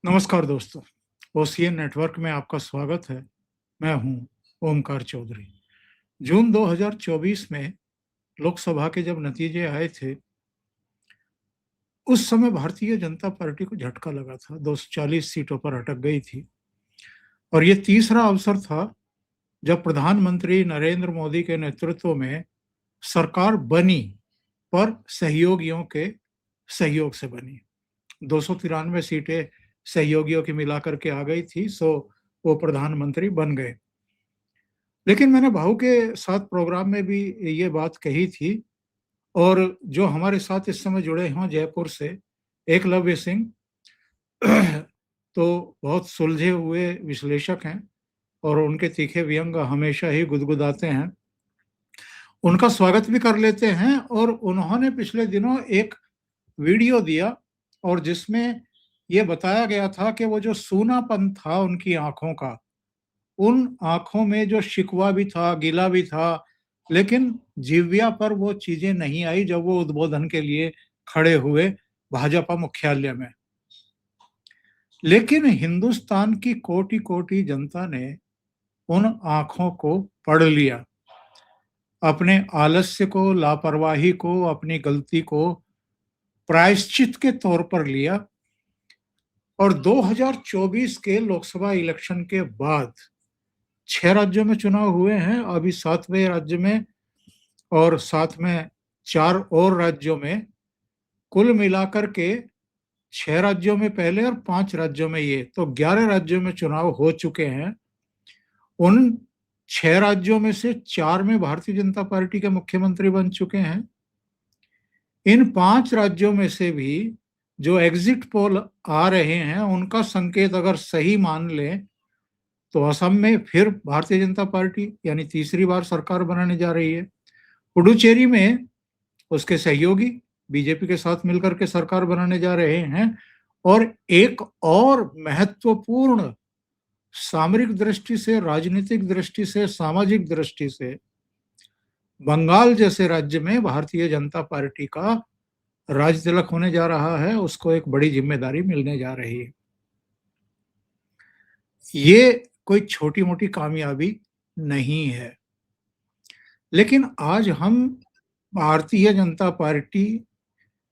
नमस्कार दोस्तों, OCN network में आपका स्वागत है। मैं हूं ओमकार चौधरी। जून 2024 में लोकसभा के जब नतीजे आए थे, उस समय भारतीय जनता पार्टी को झटका लगा था। 240 सीटों पर अटक गई थी और ये तीसरा अवसर था जब प्रधानमंत्री नरेंद्र मोदी के नेतृत्व में सरकार बनी, पर सहयोगियों के सहयोग से बनी। 293 सीटें सहयोगियों की मिलाकर के आ गई थी, सो वो प्रधानमंत्री बन गए। लेकिन मैंने भाऊ के साथ प्रोग्राम में भी ये बात कही थी और जो हमारे साथ इस समय जुड़े हैं जयपुर से, एकलव्य सिंह तो बहुत सुलझे हुए विश्लेषक हैं और उनके तीखे व्यंग हमेशा ही गुदगुदाते हैं। उनका स्वागत भी कर लेते हैं और उन्होंने पिछले दिनों एक वीडियो दिया और जिसमें ये बताया गया था कि वो जो सूनापन था उनकी आंखों का, उन आंखों में जो शिकवा भी था, गिला भी था, लेकिन जिह्वा पर वो चीजें नहीं आई जब वो उद्बोधन के लिए खड़े हुए भाजपा मुख्यालय में। लेकिन हिंदुस्तान की कोटि-कोटि जनता ने उन आंखों को पढ़ लिया। अपने आलस्य को, लापरवाही को, अपनी गलती को प्रायश्चित के तौर पर लिया और 2024 के लोकसभा इलेक्शन के बाद 6 राज्यों में चुनाव हुए हैं, अभी 7वें राज्य में और साथ में 4 और राज्यों में, कुल मिलाकर के 6 राज्यों में पहले और 5 राज्यों में ये, तो 11 राज्यों में चुनाव हो चुके हैं। उन 6 राज्यों में से 4 में भारतीय जनता पार्टी के मुख्यमंत्री बन चुके हैं। इन 5 राज्यों में से भी जो एग्जिट पोल आ रहे हैं, उनका संकेत अगर सही मान लें, तो असम में फिर भारतीय जनता पार्टी यानी तीसरी बार सरकार बनाने जा रही है। पुडुचेरी में उसके सहयोगी बीजेपी के साथ मिलकर के सरकार बनाने जा रहे हैं और एक और महत्वपूर्ण सामरिक दृष्टि से, राजनीतिक दृष्टि से, सामाजिक दृष्टि से बंगाल जैसे राज्य में भारतीय जनता पार्टी का राज तिलक होने जा रहा है, उसको एक बड़ी जिम्मेदारी मिलने जा रही है। ये कोई छोटी मोटी कामयाबी नहीं है। लेकिन आज हम भारतीय जनता पार्टी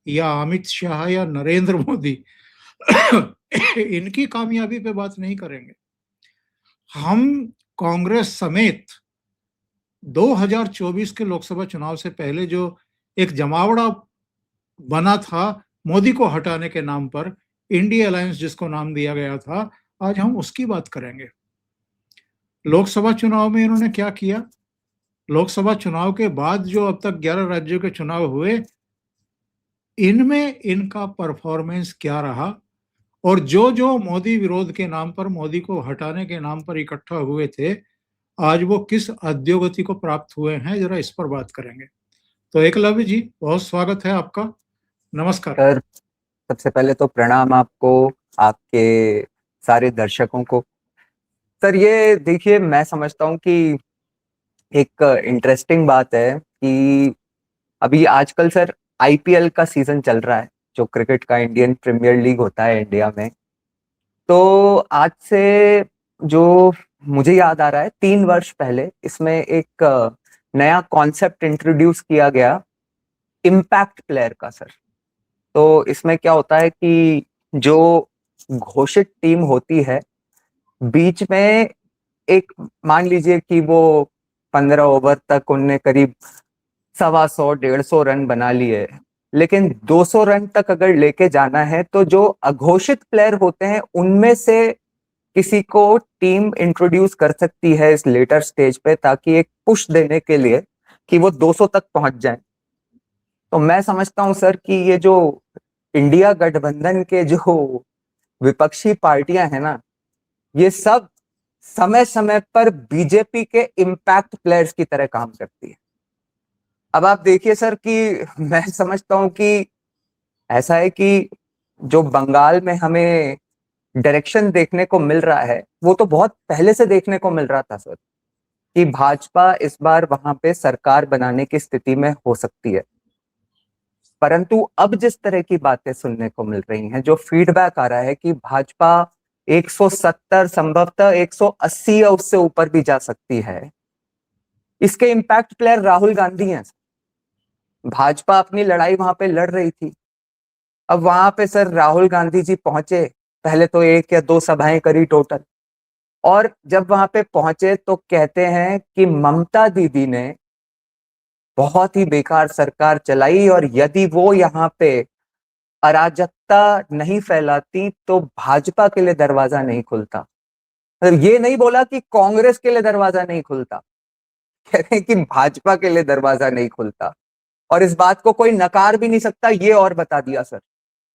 या अमित शाह या नरेंद्र मोदी इनकी कामयाबी पे बात नहीं करेंगे। हम कांग्रेस समेत 2024 के लोकसभा चुनाव से पहले जो एक जमावड़ा बना था मोदी को हटाने के नाम पर, इंडिया अलायंस जिसको नाम दिया गया था, आज हम उसकी बात करेंगे। लोकसभा चुनाव में इन्होंने क्या किया, लोकसभा चुनाव के बाद जो अब तक 11 राज्यों के चुनाव हुए, इनमें इनका परफॉर्मेंस क्या रहा और जो जो मोदी विरोध के नाम पर, मोदी को हटाने के नाम पर इकट्ठा हुए थे, आज वो किस अधोगति को प्राप्त हुए हैं, जरा इस पर बात करेंगे। तो एकलव्य जी, बहुत स्वागत है आपका। नमस्कार सर। सबसे पहले तो प्रणाम आपको, आपके सारे दर्शकों को। सर ये देखिए, मैं समझता हूँ कि एक इंटरेस्टिंग बात है कि अभी आजकल सर आईपीएल का सीजन चल रहा है, जो क्रिकेट का इंडियन प्रीमियर लीग होता है इंडिया में। तो आज से जो मुझे याद आ रहा है, 3 वर्ष पहले इसमें एक नया कॉन्सेप्ट इंट्रोड्यूस किया गया, इम्पैक्ट प्लेयर का सर। तो इसमें क्या होता है कि जो घोषित टीम होती है, बीच में एक, मान लीजिए कि वो 15 ओवर तक उनने करीब 125-150 रन बना लिए, लेकिन 200 रन तक अगर लेके जाना है तो जो अघोषित प्लेयर होते हैं उनमें से किसी को टीम इंट्रोड्यूस कर सकती है इस लेटर स्टेज पे, ताकि एक पुश देने के लिए कि वो 200 तक पहुंच जाए। तो मैं समझता हूं सर कि ये जो इंडिया गठबंधन के जो विपक्षी पार्टियां हैं ना, ये सब समय समय पर बीजेपी के इम्पैक्ट प्लेयर्स की तरह काम करती है। अब आप देखिए सर कि मैं समझता हूं कि ऐसा है कि जो बंगाल में हमें डायरेक्शन देखने को मिल रहा है, वो तो बहुत पहले से देखने को मिल रहा था सर, कि भाजपा इस बार वहां पे सरकार बनाने की स्थिति में हो सकती है। परंतु अब जिस तरह की बातें सुनने को मिल रही हैं, जो फीडबैक आ रहा है कि भाजपा 170 संभवतः 180 या उससे ऊपर भी जा सकती है, इसके इम्पैक्ट प्लेयर राहुल गांधी हैं। भाजपा अपनी लड़ाई वहां पे लड़ रही थी, अब वहां पे सर राहुल गांधी जी पहुंचे, पहले तो 1 या 2 सभाएं करी टोटल, और जब वहां पे पहुंचे तो कहते हैं कि ममता दीदी ने बहुत ही बेकार सरकार चलाई, और यदि वो यहाँ पे अराजकता नहीं फैलाती तो भाजपा के लिए दरवाजा नहीं खुलता। मतलब ये नहीं बोला कि कांग्रेस के लिए दरवाजा नहीं खुलता, कह रहे हैं कि भाजपा के लिए दरवाजा नहीं खुलता, और इस बात को कोई नकार भी नहीं सकता, ये और बता दिया सर।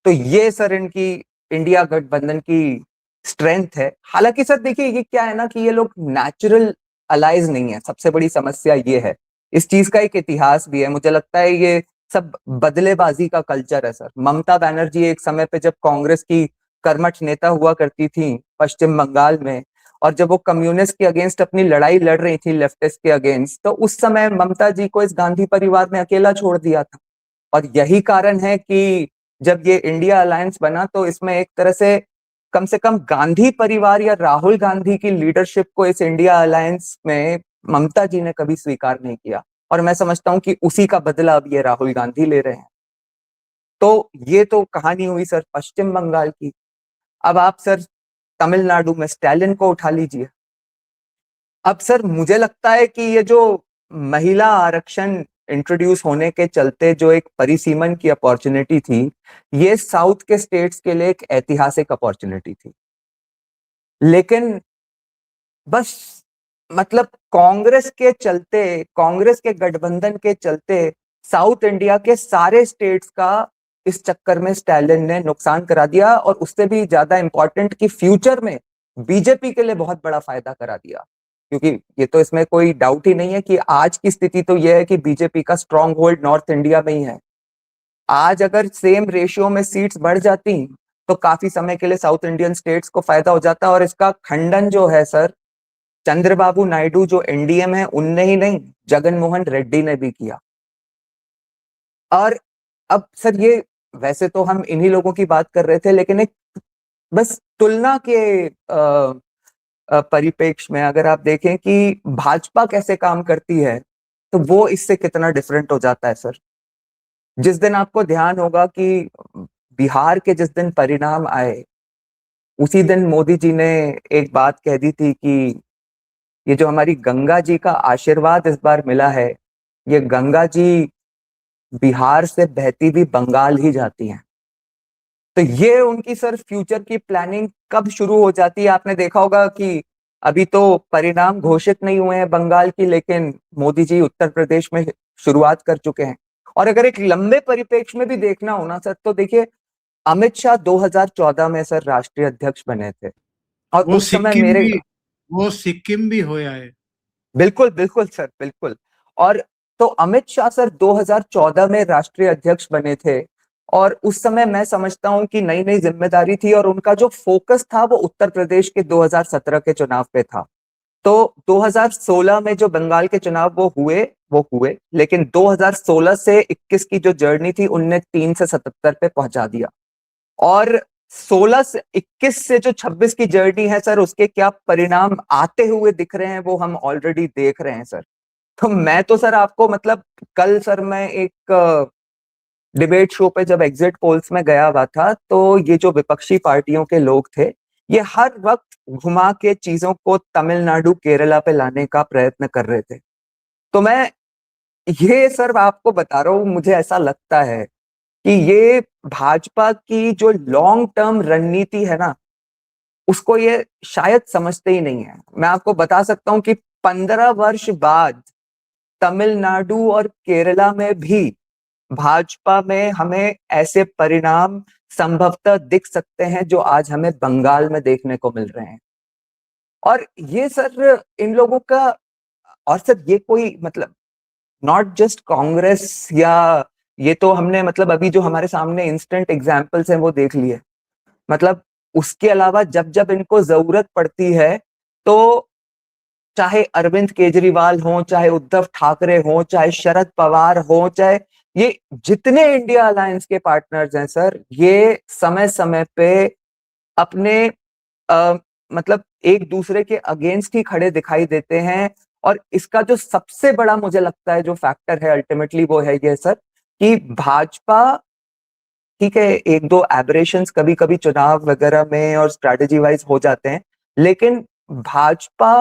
तो ये सर इनकी इंडिया गठबंधन की स्ट्रेंथ है। हालांकि सर देखिए ये क्या है ना कि ये लोग नेचुरल अलाइज नहीं है, सबसे बड़ी समस्या ये है। इस चीज का एक इतिहास भी है, मुझे लगता है ये सब बदलेबाजी का कल्चर है सर। ममता बनर्जी एक समय पे जब कांग्रेस की कर्मठ नेता हुआ करती थी पश्चिम बंगाल में, और जब वो कम्युनिस्ट के अगेंस्ट अपनी लड़ाई लड़ रही थी लेफ्टिस्ट के अगेंस्ट, तो उस समय ममता जी को इस गांधी परिवार में अकेला छोड़ दिया था। और यही कारण है कि जब ये इंडिया अलायंस बना तो इसमें एक तरह से कम गांधी परिवार या राहुल गांधी की लीडरशिप को इस इंडिया अलायंस में ममता जी ने कभी स्वीकार नहीं किया, और मैं समझता हूं कि उसी का बदला अब ये राहुल गांधी ले रहे हैं। तो ये तो कहानी हुई सर पश्चिम बंगाल की। अब आप सर तमिलनाडु में स्टैलिन को उठा लीजिए। अब सर मुझे लगता है कि ये जो महिला आरक्षण इंट्रोड्यूस होने के चलते जो एक परिसीमन की अपॉर्चुनिटी थी, ये साउथ के स्टेट्स के लिए एक ऐतिहासिक अपॉर्चुनिटी थी। लेकिन बस मतलब कांग्रेस के चलते, कांग्रेस के गठबंधन के चलते साउथ इंडिया के सारे स्टेट्स का इस चक्कर में स्टैलिन ने नुकसान करा दिया, और उससे भी ज्यादा इंपॉर्टेंट कि फ्यूचर में बीजेपी के लिए बहुत बड़ा फायदा करा दिया। क्योंकि ये तो इसमें कोई डाउट ही नहीं है कि आज की स्थिति तो यह है कि बीजेपी का स्ट्रॉन्ग होल्ड नॉर्थ इंडिया में ही है। आज अगर सेम रेशियो में सीट्स बढ़ जाती तो काफी समय के लिए साउथ इंडियन स्टेट्स को फायदा हो जाता, और इसका खंडन जो है सर चंद्रबाबू नायडू जो एनडीए में उनने ही नहीं, जगन मोहन रेड्डी ने भी किया। और अब सर ये वैसे तो हम इन्हीं लोगों की बात कर रहे थे, लेकिन एक बस तुलना के परिप्रेक्ष्य में अगर आप देखें कि भाजपा कैसे काम करती है तो वो इससे कितना डिफरेंट हो जाता है सर। जिस दिन आपको ध्यान होगा कि बिहार के जिस दिन परिणाम आए, उसी दिन मोदी जी ने एक बात कह दी थी कि ये जो हमारी गंगा जी का आशीर्वाद इस बार मिला है, ये गंगा जी बिहार से बहती हुई बंगाल ही जाती हैं। तो ये उनकी सर फ्यूचर की प्लानिंग कब शुरू हो जाती है, आपने देखा होगा कि अभी तो परिणाम घोषित नहीं हुए हैं बंगाल की, लेकिन मोदी जी उत्तर प्रदेश में शुरुआत कर चुके हैं। और अगर एक लंबे परिप्रेक्ष्य में भी देखना हो ना सर, तो देखिए अमित शाह 2014 में सर राष्ट्रीय अध्यक्ष बने थे, और वो उस समय मेरे सिक्किम भी होया है। बिल्कुल बिल्कुल सर बिल्कुल। और तो अमित शाह सर 2014 में राष्ट्रीय अध्यक्ष बने थे, और उस समय मैं समझता हूं कि नई नई जिम्मेदारी थी, और उनका जो फोकस था वो उत्तर प्रदेश के 2017 के चुनाव पे था। तो 2016 में जो बंगाल के चुनाव वो हुए, लेकिन 2016 से 21 की जो जर्नी थी उनने 3 से 77 पे पहुंचा दिया। और 16 से 21 से जो 26 की जर्नी है सर, उसके क्या परिणाम आते हुए दिख रहे हैं वो हम ऑलरेडी देख रहे हैं सर। तो मैं तो सर आपको मतलब कल सर मैं एक डिबेट शो पे जब एग्जिट पोल्स में गया हुआ था, तो ये जो विपक्षी पार्टियों के लोग थे, ये हर वक्त घुमा के चीजों को तमिलनाडु केरला पे लाने का प्रयत्न कर रहे थे। तो मैं ये सर आपको बता रहा हूं, मुझे ऐसा लगता है कि ये भाजपा की जो लॉन्ग टर्म रणनीति है ना, उसको ये शायद समझते ही नहीं है। मैं आपको बता सकता हूं कि 15 वर्ष बाद तमिलनाडु और केरला में भी भाजपा में हमें ऐसे परिणाम संभवतः दिख सकते हैं जो आज हमें बंगाल में देखने को मिल रहे हैं। और ये सर इन लोगों का, और सर ये कोई मतलब नॉट जस्ट कांग्रेस, या ये तो हमने मतलब अभी जो हमारे सामने इंस्टेंट एग्जांपल्स हैं वो देख लिए, मतलब उसके अलावा जब जब इनको जरूरत पड़ती है तो चाहे अरविंद केजरीवाल हो, चाहे उद्धव ठाकरे हो, चाहे शरद पवार हो, चाहे ये जितने इंडिया अलायंस के पार्टनर्स हैं सर, ये समय समय पे अपने मतलब एक दूसरे के अगेंस्ट ही खड़े दिखाई देते हैं। और इसका जो सबसे बड़ा मुझे लगता है जो फैक्टर है अल्टीमेटली वो है ये सर, कि भाजपा, ठीक है, एक दो एबरेशंस कभी कभी चुनाव वगैरह में और स्ट्रैटेजी वाइज हो जाते हैं, लेकिन भाजपा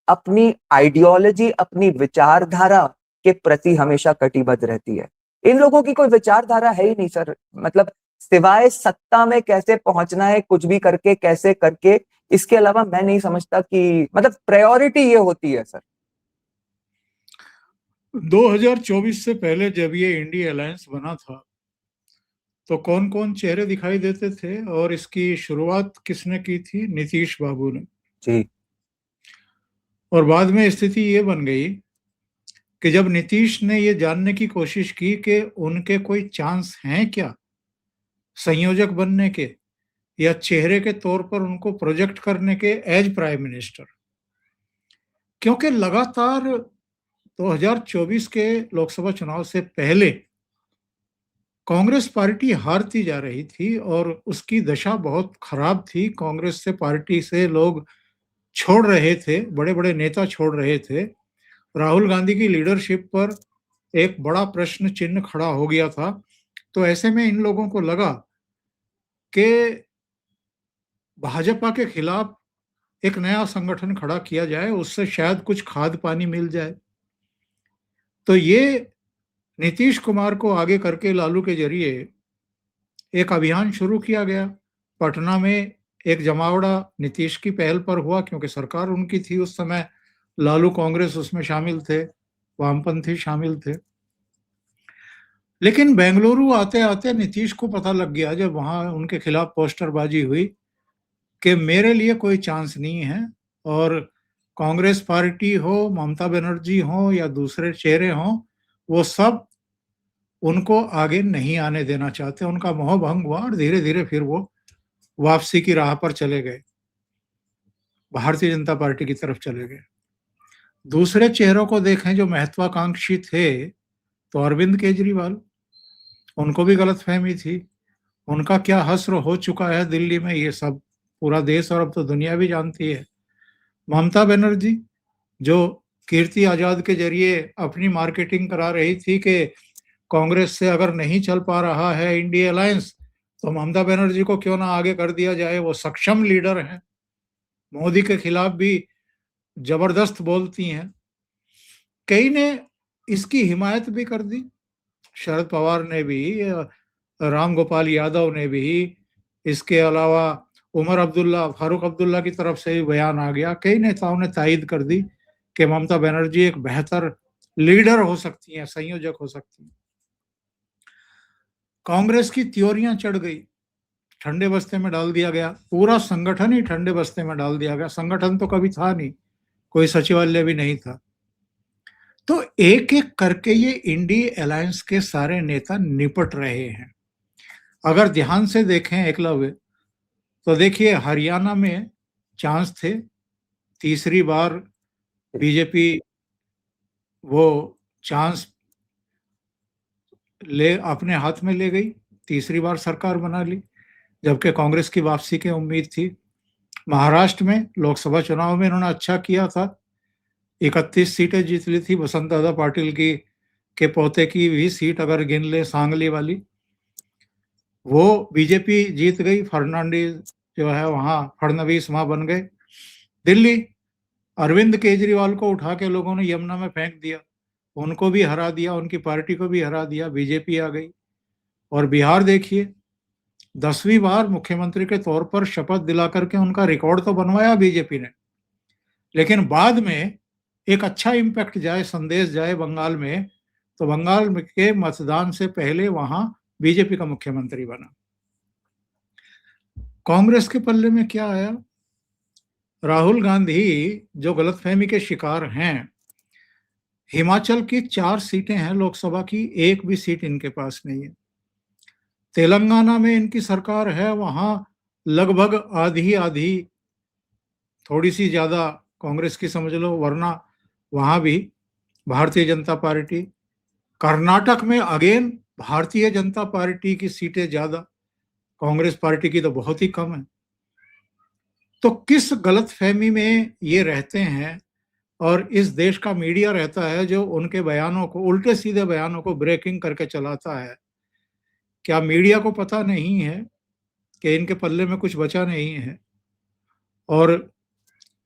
अपनी आइडियोलॉजी, अपनी विचारधारा के प्रति हमेशा कटिबद्ध रहती है। इन लोगों की कोई विचारधारा है ही नहीं सर, मतलब सिवाय सत्ता में कैसे पहुंचना है, कुछ भी करके कैसे करके, इसके अलावा मैं नहीं समझता कि मतलब प्रायोरिटी ये होती है सर। 2024 से पहले जब ये इंडिया अलायंस बना था तो कौन कौन चेहरे दिखाई देते थे, और इसकी शुरुआत किसने की थी? नीतीश बाबू ने। जी। और बाद में स्थिति ये बन गई कि जब नीतीश ने ये जानने की कोशिश की कि उनके कोई चांस हैं क्या संयोजक बनने के, या चेहरे के तौर पर उनको प्रोजेक्ट करने के एज प्राइम मिनिस्टर, क्योंकि लगातार 2024 के लोकसभा चुनाव से पहले कांग्रेस पार्टी हारती जा रही थी और उसकी दशा बहुत खराब थी। कांग्रेस से पार्टी से लोग छोड़ रहे थे, बड़े बड़े नेता छोड़ रहे थे। राहुल गांधी की लीडरशिप पर एक बड़ा प्रश्न चिन्ह खड़ा हो गया था। तो ऐसे में इन लोगों को लगा कि भाजपा के खिलाफ एक नया संगठन खड़ा किया जाए, उससे शायद कुछ खाद पानी मिल जाए। तो ये नीतीश कुमार को आगे करके लालू के जरिए एक अभियान शुरू किया गया। पटना में एक जमावड़ा नीतीश की पहल पर हुआ, क्योंकि सरकार उनकी थी उस समय, लालू कांग्रेस उसमें शामिल थे, वामपंथी शामिल थे। लेकिन बेंगलुरु आते आते नीतीश को पता लग गया, जब वहां उनके खिलाफ पोस्टरबाजी हुई, कि मेरे लिए कोई चांस नहीं है। और कांग्रेस पार्टी हो, ममता बनर्जी हो या दूसरे चेहरे हों, वो सब उनको आगे नहीं आने देना चाहते। उनका मोह भंग हुआ और धीरे धीरे फिर वो वापसी की राह पर चले गए, भारतीय जनता पार्टी की तरफ चले गए। दूसरे चेहरों को देखें जो महत्वाकांक्षी थे, तो अरविंद केजरीवाल, उनको भी गलतफहमी थी। उनका क्या हश्र हो चुका है दिल्ली में, ये सब पूरा देश और अब तो दुनिया भी जानती है। ममता बनर्जी, जो कीर्ति आजाद के जरिए अपनी मार्केटिंग करा रही थी कि कांग्रेस से अगर नहीं चल पा रहा है इंडिया अलायंस, तो ममता बनर्जी को क्यों ना आगे कर दिया जाए, वो सक्षम लीडर हैं, मोदी के खिलाफ भी जबरदस्त बोलती हैं। कई ने इसकी हिमायत भी कर दी, शरद पवार ने भी, राम गोपाल यादव ने भी। इसके अलावा उमर अब्दुल्ला, फारूक अब्दुल्ला की तरफ से भी बयान आ गया। कई नेताओं ने तायद कर दी कि ममता बनर्जी एक बेहतर लीडर हो सकती हैं, संयोजक हो सकती हैं। कांग्रेस की त्योरियां चढ़ गई, ठंडे बस्ते में डाल दिया गया, पूरा संगठन ही ठंडे बस्ते में डाल दिया गया। संगठन तो कभी था नहीं, कोई सचिवालय भी नहीं था। तो एक एक करके ये इंडिया अलायंस के सारे नेता निपट रहे हैं। अगर ध्यान से देखें एकलव्य, तो देखिए हरियाणा में चांस थे, तीसरी बार बीजेपी वो चांस ले अपने हाथ में ले गई, तीसरी बार सरकार बना ली, जबकि कांग्रेस की वापसी की उम्मीद थी। महाराष्ट्र में लोकसभा चुनाव में इन्होंने अच्छा किया था, 31 सीटें जीत ली थी। बसंत दादा पाटिल की के पोते की भी सीट अगर गिन ले, सांगली वाली, वो बीजेपी जीत गई। फर्नांडीज जो है वहां, फडणवीस वहां बन गए। दिल्ली, अरविंद केजरीवाल को उठा के लोगों ने यमुना में फेंक दिया, उनको भी हरा दिया, उनकी पार्टी को भी हरा दिया, बीजेपी आ गई। और बिहार देखिए, 10वीं बार मुख्यमंत्री के तौर पर शपथ दिला करके उनका रिकॉर्ड तो बनवाया बीजेपी ने, लेकिन बाद में एक अच्छा इम्पैक्ट जाए, संदेश जाए बंगाल में, तो बंगाल के मतदान से पहले वहां बीजेपी का मुख्यमंत्री बना। कांग्रेस के पल्ले में क्या आया? राहुल गांधी जो गलतफहमी के शिकार हैं, हिमाचल की 4 सीटें हैं लोकसभा की, एक भी सीट इनके पास नहीं है। तेलंगाना में इनकी सरकार है, वहां लगभग आधी आधी, थोड़ी सी ज्यादा कांग्रेस की समझ लो, वरना वहां भी भारतीय जनता पार्टी। कर्नाटक में अगेन भारतीय जनता पार्टी की सीटें ज्यादा, कांग्रेस पार्टी की तो बहुत ही कम है। तो किस गलतफहमी में ये रहते हैं और इस देश का मीडिया रहता है जो उनके बयानों को, उल्टे सीधे बयानों को ब्रेकिंग करके चलाता है। क्या मीडिया को पता नहीं है कि इनके पल्ले में कुछ बचा नहीं है? और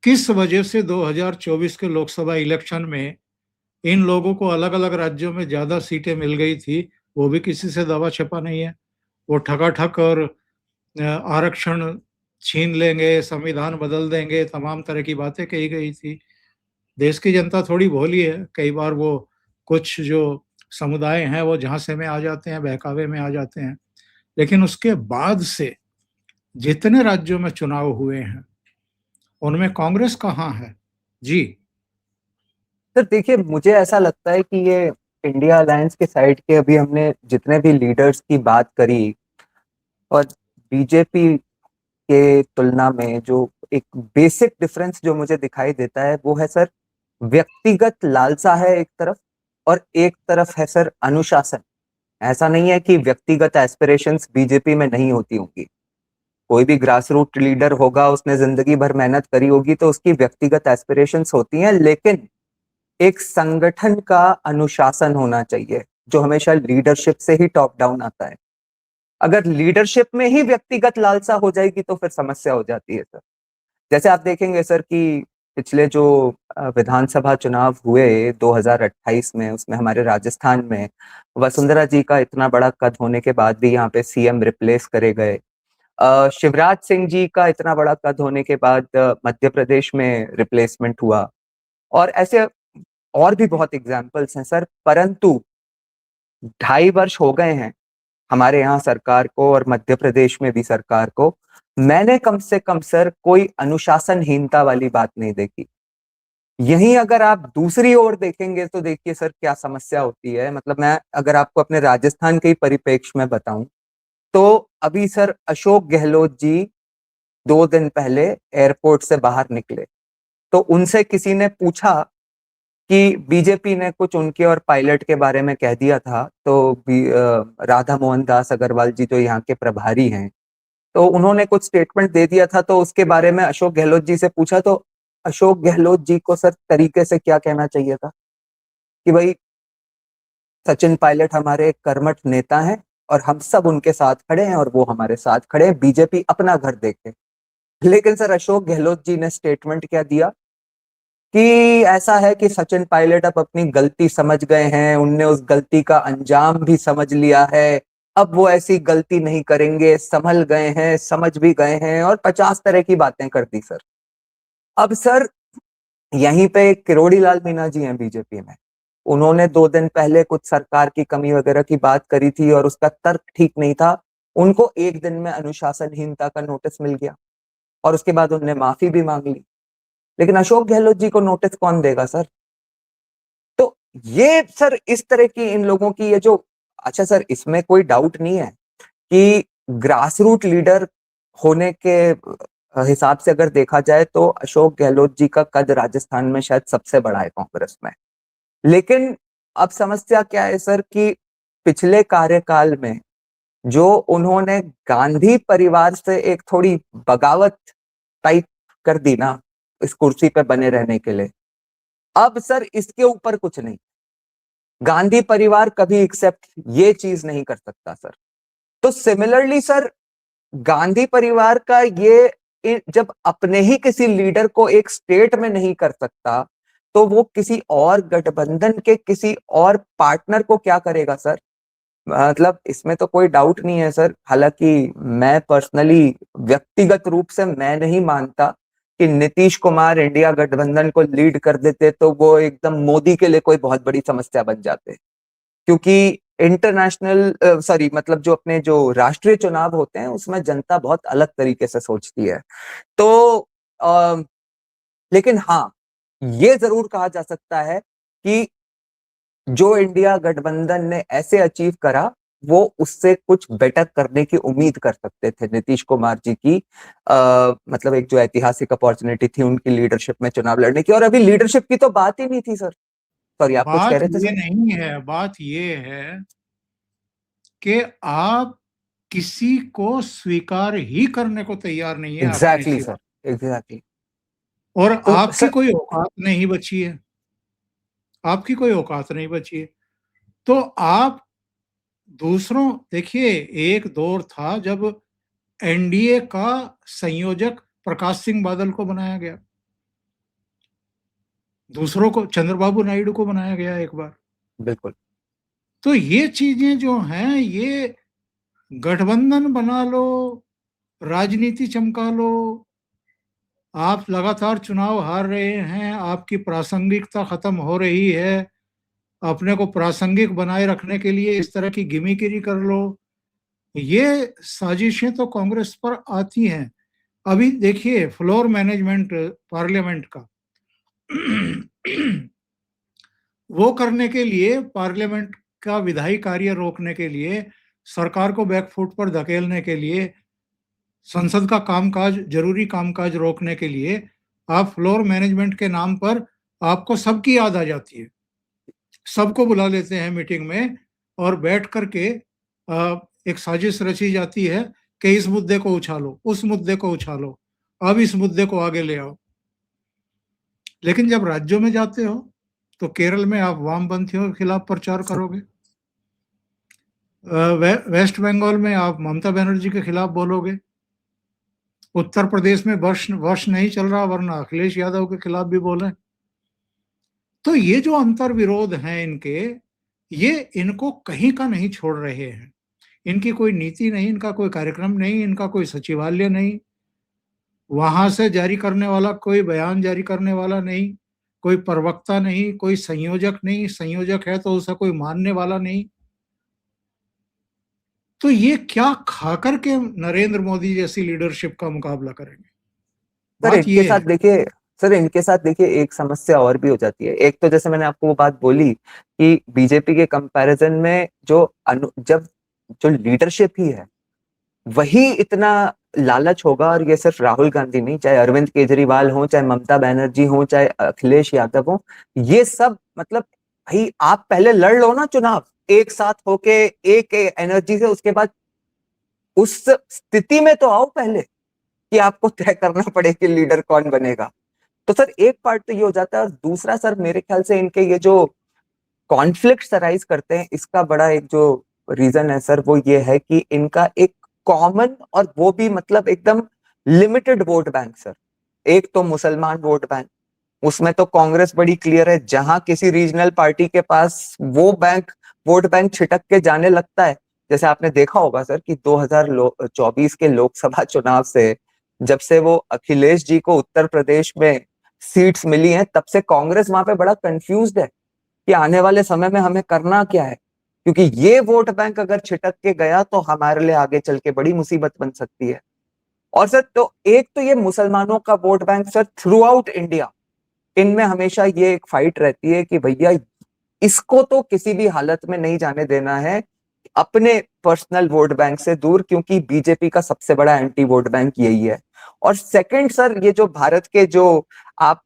किस वजह से 2024 के लोकसभा इलेक्शन में इन लोगों को अलग-अलग राज्यों में ज़्यादा सीटें मिल गई थी, वो भी किसी से दवा-छपा नहीं है। वो ठकाठक और आरक्षण छीन लेंगे, संविधान बदल देंगे, तमाम तरह की बातें कही गई थी। देश की जनता थोड़ी भोली है, कई बार वो कुछ जो समुदाय हैं, वो झांसे में आ जाते हैं, बहकावे में आ जाते हैं। लेकिन उसके बाद से जितने राज्यों में चुनाव हुए हैं, उनमें कांग्रेस कहाँ है? जी। सर देखिए, मुझे ऐसा लगता है कि ये इंडिया अलायंस के साइड के अभी हमने जितने भी लीडर्स की बात करी, और बीजेपी के तुलना में जो एक बेसिक डिफरेंस जो मुझे दिखाई देता है वो है सर, व्यक्तिगत लालसा है एक तरफ, और एक तरफ है सर अनुशासन। ऐसा नहीं है कि व्यक्तिगत एस्पिरेशंस बीजेपी में नहीं होती होंगी। कोई भी ग्रास रूट लीडर होगा, उसने जिंदगी भर मेहनत करी होगी, तो उसकी व्यक्तिगत एस्पिरेशंस होती हैं, लेकिन एक संगठन का अनुशासन होना चाहिए जो हमेशा लीडरशिप से ही टॉप डाउन आता है। अगर लीडरशिप में ही व्यक्तिगत लालसा हो जाएगी तो फिर समस्या हो जाती है सर। जैसे आप देखेंगे सर कि पिछले जो विधानसभा चुनाव हुए 2028 में, उसमें हमारे राजस्थान में वसुंधरा जी का इतना बड़ा कद होने के बाद भी यहाँ पे सीएम रिप्लेस करे गए। शिवराज सिंह जी का इतना बड़ा कद होने के बाद मध्य प्रदेश में रिप्लेसमेंट हुआ, और ऐसे और भी बहुत एग्जाम्पल्स हैं सर। परंतु 2.5 वर्ष हो गए हैं हमारे यहाँ सरकार को, और मध्य प्रदेश में भी सरकार को, मैंने कम से कम सर कोई अनुशासनहीनता वाली बात नहीं देखी। यहीं अगर आप दूसरी ओर देखेंगे तो देखिए सर क्या समस्या होती है। मतलब मैं अगर आपको अपने राजस्थान के ही परिप्रेक्ष्य में बताऊं, तो अभी सर अशोक गहलोत जी 2 दिन पहले एयरपोर्ट से बाहर निकले, तो उनसे किसी ने पूछा कि बीजेपी ने कुछ उनके और पायलट के बारे में कह दिया था, तो राधा मोहन दास अग्रवाल जी जो यहाँ के प्रभारी हैं, तो उन्होंने कुछ स्टेटमेंट दे दिया था, तो उसके बारे में अशोक गहलोत जी से पूछा, तो अशोक गहलोत जी को सर तरीके से क्या कहना चाहिए था कि भाई सचिन पायलट हमारे कर्मठ नेता हैं और हम सब उनके साथ खड़े हैं और वो हमारे साथ खड़े हैं, बीजेपी अपना घर देखे। लेकिन सर अशोक गहलोत जी ने स्टेटमेंट क्या दिया कि ऐसा है कि सचिन पायलट अब अपनी गलती समझ गए हैं, उनने उस गलती का अंजाम भी समझ लिया है, अब वो ऐसी गलती नहीं करेंगे, संभल गए हैं, समझ भी गए हैं, और 50 तरह की बातें कर दी सर। अब सर यहीं पे किरोड़ी लाल मीणा जी हैं बीजेपी में, उन्होंने 2 दिन पहले कुछ सरकार की कमी वगैरह की बात करी थी और उसका तर्क ठीक नहीं था, उनको 1 दिन में अनुशासनहीनता का नोटिस मिल गया और उसके बाद उन्होंने माफी भी मांग ली। लेकिन अशोक गहलोत जी को नोटिस कौन देगा सर? तो ये सर इस तरह की इन लोगों की ये जो, अच्छा सर इसमें कोई डाउट नहीं है कि ग्रास रूट लीडर होने के हिसाब से अगर देखा जाए तो अशोक गहलोत जी का कद राजस्थान में शायद सबसे बड़ा है कांग्रेस में। लेकिन अब समस्या क्या है सर कि पिछले कार्यकाल में जो उन्होंने गांधी परिवार से एक थोड़ी बगावत टाइप कर दी ना इस कुर्सी पे बने रहने के लिए, अब सर इसके ऊपर कुछ नहीं, गांधी परिवार कभी एक्सेप्ट ये चीज नहीं कर सकता सर। तो सिमिलरली सर गांधी परिवार का ये जब अपने ही किसी लीडर को एक स्टेट में नहीं कर सकता, तो वो किसी और गठबंधन के किसी और पार्टनर को क्या करेगा सर? मतलब इसमें तो कोई डाउट नहीं है सर। हालांकि मैं पर्सनली व्यक्तिगत रूप से मैं नहीं मानता कि नीतीश कुमार इंडिया गठबंधन को लीड कर देते तो वो एकदम मोदी के लिए कोई बहुत बड़ी समस्या बन जाते, क्योंकि इंटरनेशनल सॉरी मतलब जो अपने जो राष्ट्रीय चुनाव होते हैं उसमें जनता बहुत अलग तरीके से सोचती है। तो आ, लेकिन हाँ, ये जरूर कहा जा सकता है कि जो इंडिया गठबंधन ने ऐसे अचीव करा वो उससे कुछ बेटर करने की उम्मीद कर सकते थे नीतीश कुमार जी की। मतलब एक जो ऐतिहासिक अपॉर्चुनिटी थी उनकी लीडरशिप में चुनाव लड़ने की, और अभी लीडरशिप की तो बात ही नहीं थी सर। सॉरी, आप कुछ कह बात रहे थे ये सर? नहीं है, बात ये है कि आप किसी को स्वीकार ही करने को तैयार नहीं है अपने एग्जैक्टली सिवा, सर, एग्जैक्टली। और तो आपकी सर, कोई औकात नहीं बची है, आपकी कोई औकात नहीं बची है। तो आप दूसरों, देखिए, एक दौर था जब एनडीए का संयोजक प्रकाश सिंह बादल को बनाया गया, दूसरों को चंद्रबाबू नायडू को बनाया गया एक बार। बिल्कुल। तो ये चीजें जो हैं, ये गठबंधन बना लो, राजनीति चमका लो, आप लगातार चुनाव हार रहे हैं, आपकी प्रासंगिकता खत्म हो रही है, अपने को प्रासंगिक बनाए रखने के लिए इस तरह की गिमीगिरी कर लो। ये साजिशें तो कांग्रेस पर आती हैं। अभी देखिए फ्लोर मैनेजमेंट पार्लियामेंट का वो करने के लिए, पार्लियामेंट का विधायी कार्य रोकने के लिए, सरकार को बैकफुट पर धकेलने के लिए, संसद का कामकाज, जरूरी कामकाज रोकने के लिए, आप फ्लोर मैनेजमेंट के नाम पर आपको सबकी याद आ जाती है, सबको बुला लेते हैं मीटिंग में और बैठ करके एक साजिश रची जाती है कि इस मुद्दे को उछालो, उस मुद्दे को उछालो, अब इस मुद्दे को आगे ले आओ। लेकिन जब राज्यों में जाते हो तो केरल में आप वामपंथियों के खिलाफ प्रचार करोगे, वेस्ट बंगाल में आप ममता बनर्जी के खिलाफ बोलोगे, उत्तर प्रदेश में वर्ष वर्ष नहीं चल रहा वरना अखिलेश यादव के खिलाफ भी बोले। तो ये जो अंतर विरोध हैं इनके, ये इनको कहीं का नहीं छोड़ रहे हैं। इनकी कोई नीति नहीं, इनका कोई कार्यक्रम नहीं, इनका कोई सचिवालय नहीं, वहां से जारी करने वाला कोई बयान जारी करने वाला नहीं, कोई प्रवक्ता नहीं, कोई संयोजक नहीं, संयोजक है तो उसे कोई मानने वाला नहीं। तो ये क्या खाकर के नरेंद्र मोदी जैसी लीडरशिप का मुकाबला करेंगे? सर बात इनके ये साथ है। देखिए सर इनके साथ देखिए एक समस्या और भी हो जाती है। एक तो जैसे मैंने आपको वो बात बोली कि बीजेपी के कंपैरिजन में जब जो लीडरशिप ही है वही इतना लालच होगा, और ये सिर्फ राहुल गांधी नहीं, चाहे अरविंद केजरीवाल हो, चाहे ममता बनर्जी हो, चाहे अखिलेश यादव हो, ये सब मतलब भाई आप पहले लड़ लो ना चुनाव एक साथ होके, एक एनर्जी से, उसके बाद उस स्थिति में तो आओ पहले कि आपको तय करना पड़े कि लीडर कौन बनेगा। तो सर एक पार्ट तो ये हो जाता है, और दूसरा सर मेरे ख्याल से इनके ये जो कॉन्फ्लिक्ट अराइज करते हैं, इसका बड़ा एक जो रीजन है सर वो ये है कि इनका एक कॉमन, और वो भी मतलब एकदम लिमिटेड वोट बैंक सर। एक तो मुसलमान वोट बैंक, उसमें तो कांग्रेस बड़ी क्लियर है, जहां किसी रीजनल पार्टी के पास वो वोट बैंक छिटक के जाने लगता है। जैसे आपने देखा होगा सर कि 2024 के लोकसभा चुनाव से जब से वो अखिलेश जी को उत्तर प्रदेश में सीट्स मिली हैं, तब से कांग्रेस वहां पे बड़ा कंफ्यूज्ड है कि आने वाले समय में हमें करना क्या है, क्योंकि ये वोट बैंक अगर छिटक के गया तो हमारे लिए आगे चल के बड़ी मुसीबत बन सकती है। और सर तो एक तो ये मुसलमानों का vote bank sir through out India, इनमें हमेशा ये एक फाइट रहती है कि भैया इसको तो किसी भी हालत में नहीं जाने देना है अपने पर्सनल वोट बैंक से दूर, क्योंकि बीजेपी का सबसे बड़ा एंटी वोट बैंक यही है। और सेकंड सर, ये जो भारत के जो आप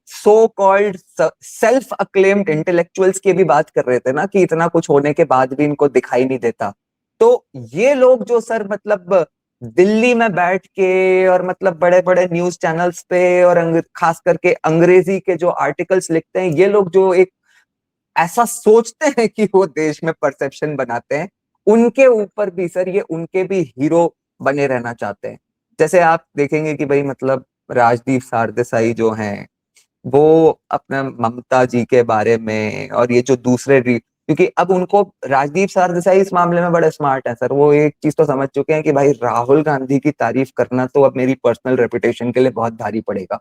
so called self acclaimed intellectuals की भी बात कर रहे थे ना कि इतना कुछ होने के बाद भी इनको दिखाई नहीं देता, तो ये लोग जो सर मतलब दिल्ली में बैठ के और मतलब बड़े बड़े न्यूज चैनल्स पे और खास करके अंग्रेजी के जो आर्टिकल्स लिखते हैं, ये लोग जो एक ऐसा सोचते हैं कि वो देश में परसेप्शन बनाते हैं, उनके ऊपर भी सर ये उनके भी हीरो बने रहना चाहते हैं। जैसे आप देखेंगे कि भाई मतलब राजदीप सरदेसाई जो हैं वो अपने ममता जी के बारे में, और ये जो दूसरे क्योंकि अब उनको राजदीप सरदेसाई इस मामले में बड़े स्मार्ट है सर, वो एक चीज तो समझ चुके हैं कि भाई राहुल गांधी की तारीफ करना तो अब मेरी पर्सनल रेपुटेशन के लिए बहुत भारी पड़ेगा।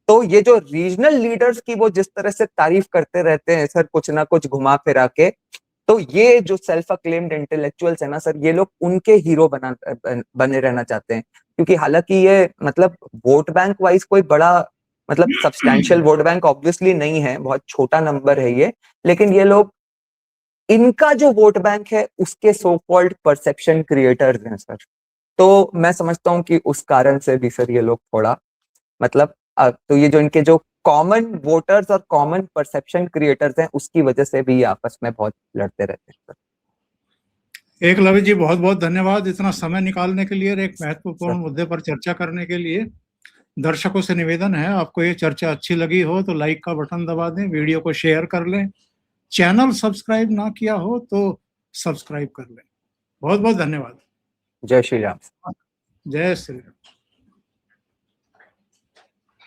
तो ये जो रीजनल लीडर्स की वो जिस तरह से तारीफ करते रहते हैं सर कुछ ना कुछ घुमा फिरा के, तो ये जो सेल्फ अक्लेम्ड इंटेलेक्चुअल्स है ना सर, ये लोग उनके हीरो बने रहना चाहते हैं। क्योंकि हालांकि ये मतलब वोट बैंक वाइज कोई बड़ा मतलब सब्सटैंशियल वोट बैंक ऑब्वियसली नहीं है, बहुत छोटा नंबर है ये, लेकिन ये लोग इनका जो वोट बैंक है उसके सो कॉल्ड परसेप्शन क्रिएटर्स हैं सर। तो मैं समझता हूँ कि उस कारण से भी सर ये लोग थोड़ा मतलब तो ये जो इनके जो कॉमन वोटर्स और कॉमन परसेप्शन क्रिएटर्स हैं, उसकी वजह से भी आपस में बहुत लड़ते रहते हैं सर। एकलव्य जी, बहुत बहुत धन्यवाद इतना समय निकालने के लिए और एक महत्वपूर्ण सर। मुद्दे पर चर्चा करने के लिए। दर्शकों से निवेदन है, आपको ये चर्चा अच्छी लगी हो तो लाइक का बटन दबा दें, वीडियो को शेयर कर लें, चैनल सब्सक्राइब ना किया हो तो सब्सक्राइब कर लें। बहुत बहुत धन्यवाद। जय श्री राम। जय श्री राम।